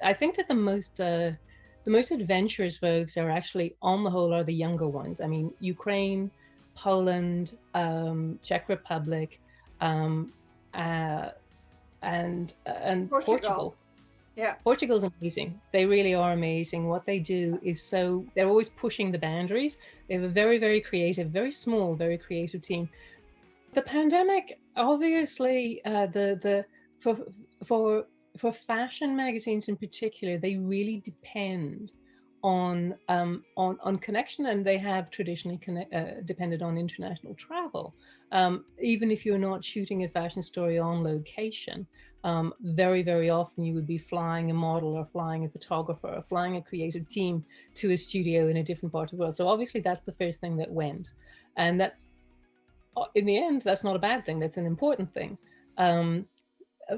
I think that the most adventurous Vogues are actually, on the whole, are the younger ones. I mean, Ukraine, Poland, Czech Republic, um, uh, and Portugal. Portugal. Yeah. Portugal's amazing. They really are amazing. What they do is so they're always pushing the boundaries. They have a very, very creative, very small, very creative team. The pandemic, obviously, the for for for fashion magazines in particular, they really depend on connection, and they have traditionally depended on international travel. Even if you're not shooting a fashion story on location, very, very often you would be flying a model or flying a photographer or flying a creative team to a studio in a different part of the world. So obviously that's the first thing that went, and that's in the end, that's not a bad thing. That's an important thing. Um,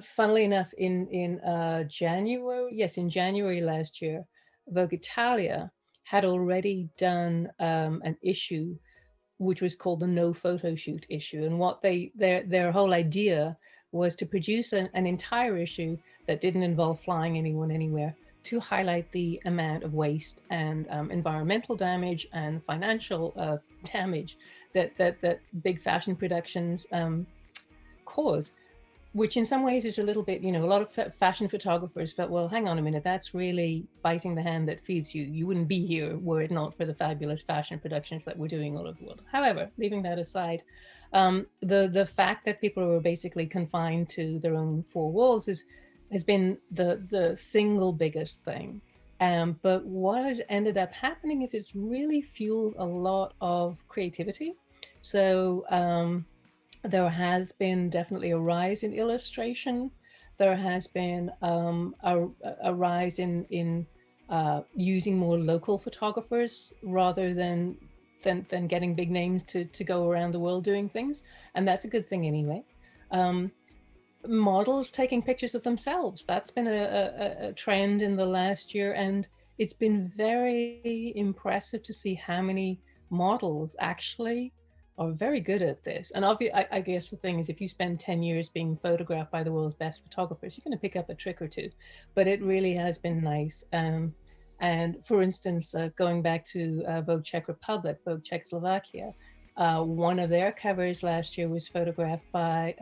Funnily enough, in January, yes, in January last year, Vogue Italia had already done an issue which was called the no photo shoot issue. And what their whole idea was to produce an entire issue that didn't involve flying anyone anywhere, to highlight the amount of waste and environmental damage and financial damage that big fashion productions cause, which in some ways is a little bit, a lot of fashion photographers felt, well, hang on a minute, that's really biting the hand that feeds you. You wouldn't be here were it not for the fabulous fashion productions that we're doing all over the world. However, leaving that aside, the fact that people were basically confined to their own four walls has been the single biggest thing. But what has ended up happening is it's really fueled a lot of creativity. So there has been definitely a rise in illustration. There has been a rise in using more local photographers rather than getting big names to go around the world doing things, and that's a good thing anyway. Um, Models taking pictures of themselves, that's been a trend in the last year, and it's been very impressive to see how many models actually are very good at this. And obviously, I guess the thing is, if you spend 10 years being photographed by the world's best photographers, you're going to pick up a trick or two. But it really has been nice. And for instance, going back to Vogue Czech Republic, Vogue Czechoslovakia, one of their covers last year was photographed by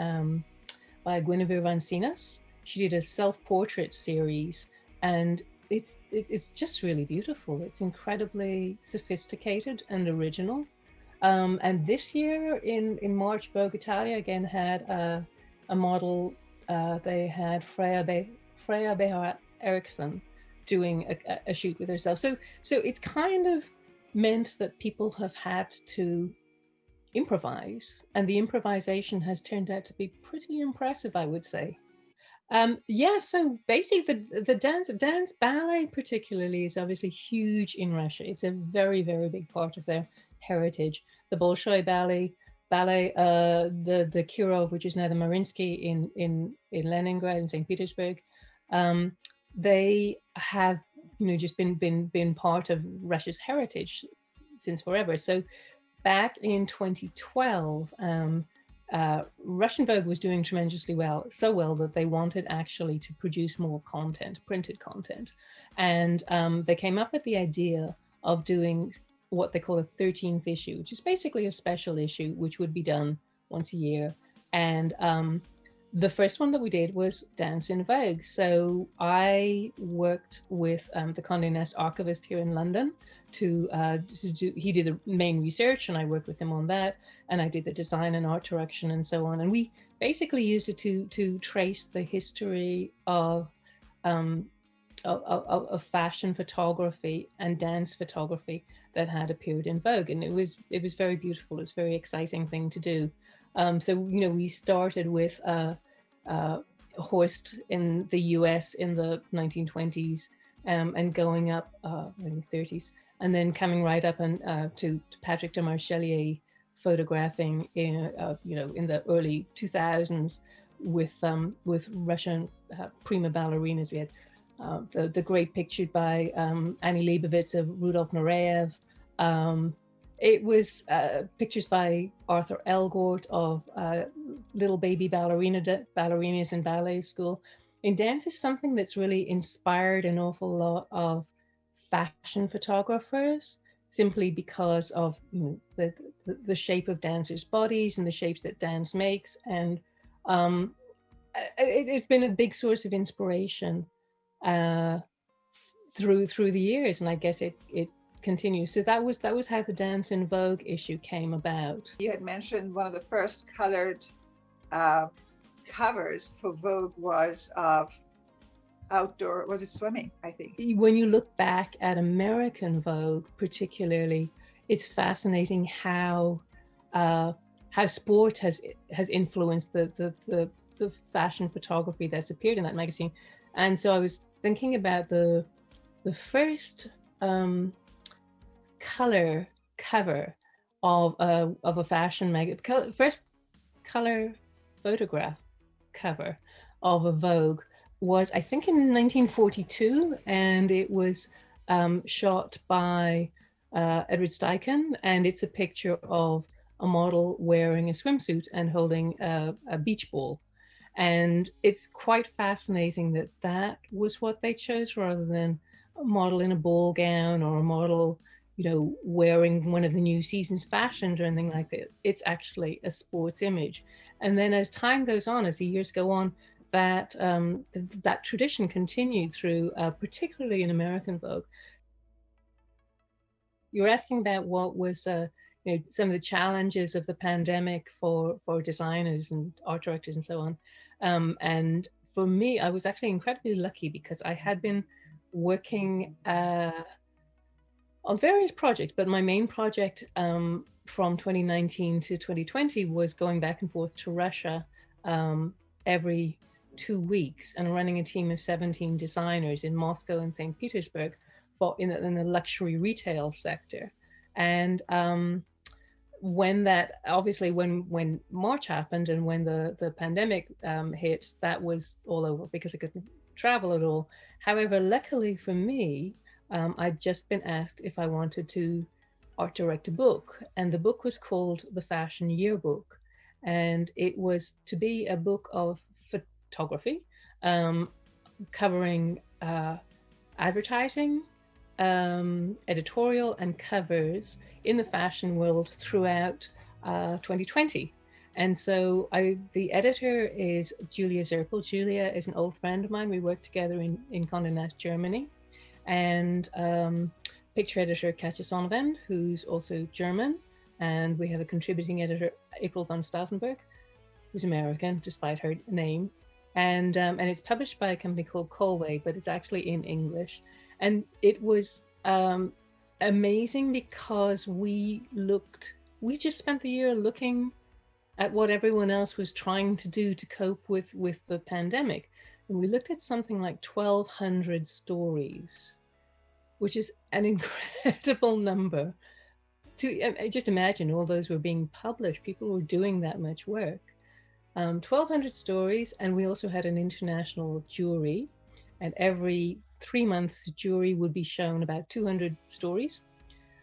Guinevere Vancinas. She did a self-portrait series, and it's just really beautiful. It's incredibly sophisticated and original. And this year in March, Vogue Italia again had a model. They had Freya Behar Eriksson doing a shoot with herself. So it's kind of meant that people have had to improvise, and the improvisation has turned out to be pretty impressive, I would say. Yeah, so basically, the dance ballet particularly is obviously huge in Russia. It's a very, very big part of their heritage. The Bolshoi ballet, the Kirov, which is now the Mariinsky in Leningrad and St. Petersburg, um, they have just been part of Russia's heritage since forever. So back in 2012, Russian Vogue was doing tremendously well, so well that they wanted actually to produce more content, printed content. And they came up with the idea of doing what they call a 13th issue, which is basically a special issue, which would be done once a year. And the first one that we did was Dance in Vogue. So I worked with the Condé Nast archivist here in London to do. He did the main research, and I worked with him on that. And I did the design and art direction and so on. And we basically used it to trace the history um, of fashion photography and dance photography that had appeared in Vogue, and it was very beautiful. It was a very exciting thing to do. So we started with Horst in the U.S. in the 1920s, and going up in the 30s, and then coming right up and to Patrick de Marchelier photographing in the early 2000s with Russian prima ballerinas. We had the great picture by Annie Leibovitz of Rudolf Nureyev. Um, it was pictures by Arthur Elgort of little baby ballerinas in ballet school. in dance is something that's really inspired an awful lot of fashion photographers simply because of the shape of dancers' bodies and the shapes that dance makes, and um, it's been a big source of inspiration uh, through the years, and I guess it continues. So that was how the Dance in Vogue issue came about. You had mentioned one of the first colored uh, covers for Vogue was of outdoor, was it swimming, I think. When you look back at American Vogue, particularly, it's fascinating uh, how sport has influenced the fashion photography that's appeared in that magazine. And so I was thinking about the first um, color cover of a fashion magazine, first color photograph cover of a Vogue was, I think, in 1942, and it was shot by Edward Steichen, and it's a picture of a model wearing a swimsuit and holding a beach ball. And it's quite fascinating that that was what they chose rather than a model in a ball gown or a model, wearing one of the new season's fashions or anything like that. It's actually a sports image. And then as time goes on, as the years go on, that tradition continued through, particularly in American Vogue. You're asking about what was, some of the challenges of the pandemic for designers and art directors and so on. And for me, I was actually incredibly lucky because I had been working on various projects, but my main project from 2019 to 2020 was going back and forth to Russia every 2 weeks and running a team of 17 designers in Moscow and St. Petersburg in the luxury retail sector. And when that obviously when March happened and when the pandemic hit, that was all over because I couldn't travel at all. However, luckily for me, I'd just been asked if I wanted to art direct a book, and the book was called The Fashion Yearbook, and it was to be a book of photography, um, covering advertising, editorial, and covers in the fashion world throughout 2020. And so the editor is Julia Zirkel. Julia is an old friend of mine. We worked together in Condé Nast, Germany. And picture editor Katja Sonnevend, who's also German. And we have a contributing editor, April von Stauffenberg, who's American, despite her name. And it's published by a company called Colway, but it's actually in English. And it was amazing because we just spent the year looking at what everyone else was trying to do to cope with the pandemic. And we looked at something like 1,200 stories, which is an incredible number. To just imagine all those were being published. People were doing that much work. 1,200 stories, and we also had an international jury. And every 3 months, the jury would be shown about 200 stories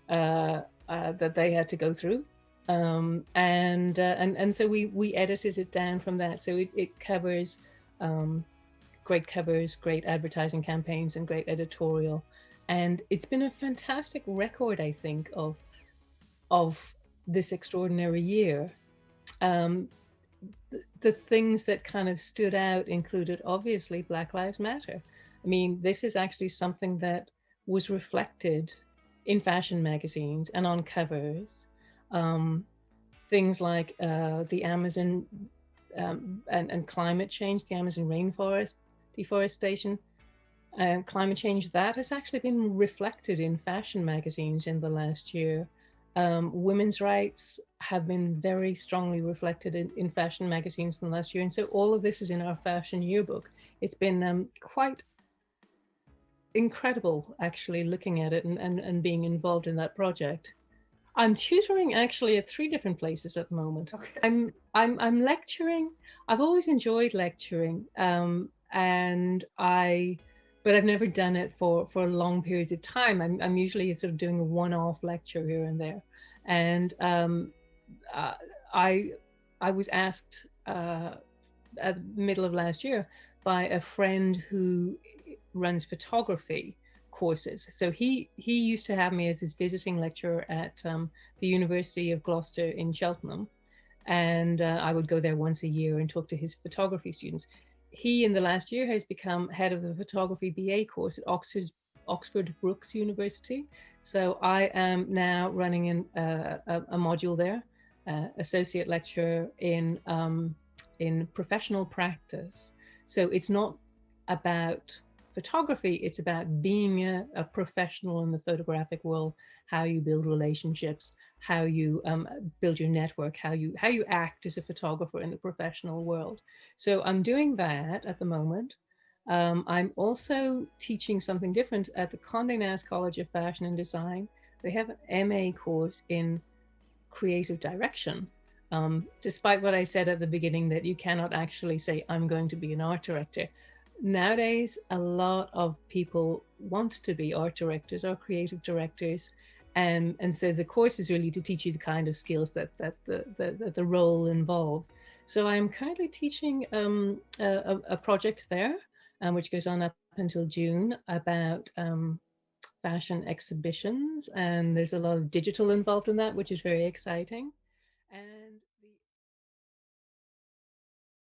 that they had to go through. And so we edited it down from that. So it covers um, great covers, great advertising campaigns, and great editorial. And it's been a fantastic record, I think, of this extraordinary year. Um, the things that kind of stood out included obviously Black Lives Matter. I mean, this is actually something that was reflected in fashion magazines and on covers. Um, Things like the Amazon and climate change, the Amazon rainforest deforestation, climate change, that has actually been reflected in fashion magazines in the last year. Women's rights have been very strongly reflected in fashion magazines in the last year. And so all of this is in our fashion yearbook. It's been quite incredible, actually, looking at it and being involved in that project. I'm tutoring actually at three different places at the moment. Okay. I'm lecturing. I've always enjoyed lecturing, but I've never done it for long periods of time. I'm usually sort of doing a one-off lecture here and there, and uh, I I was asked at the middle of last year by a friend who runs photography courses. So he used to have me as his visiting lecturer at the University of Gloucester in Cheltenham, and I would go there once a year and talk to his photography students. He, in the last year, has become head of the photography BA course at Oxford Brookes University. So I am now running a module there, associate lecturer in professional practice. So it's not about photography, it's about being a professional in the photographic world, how you build relationships, how you build your network, how you act as a photographer in the professional world. So I'm doing that at the moment. I'm also teaching something different at the Condé Nast College of Fashion and Design. They have an MA course in creative direction. Despite what I said at the beginning, that you cannot actually say, I'm going to be an art director. Nowadays, a lot of people want to be art directors or creative directors. And so the course is really to teach you the kind of skills that the role involves. So I'm currently teaching a project there, which goes on up until June, about fashion exhibitions, and there's a lot of digital involved in that, which is very exciting. And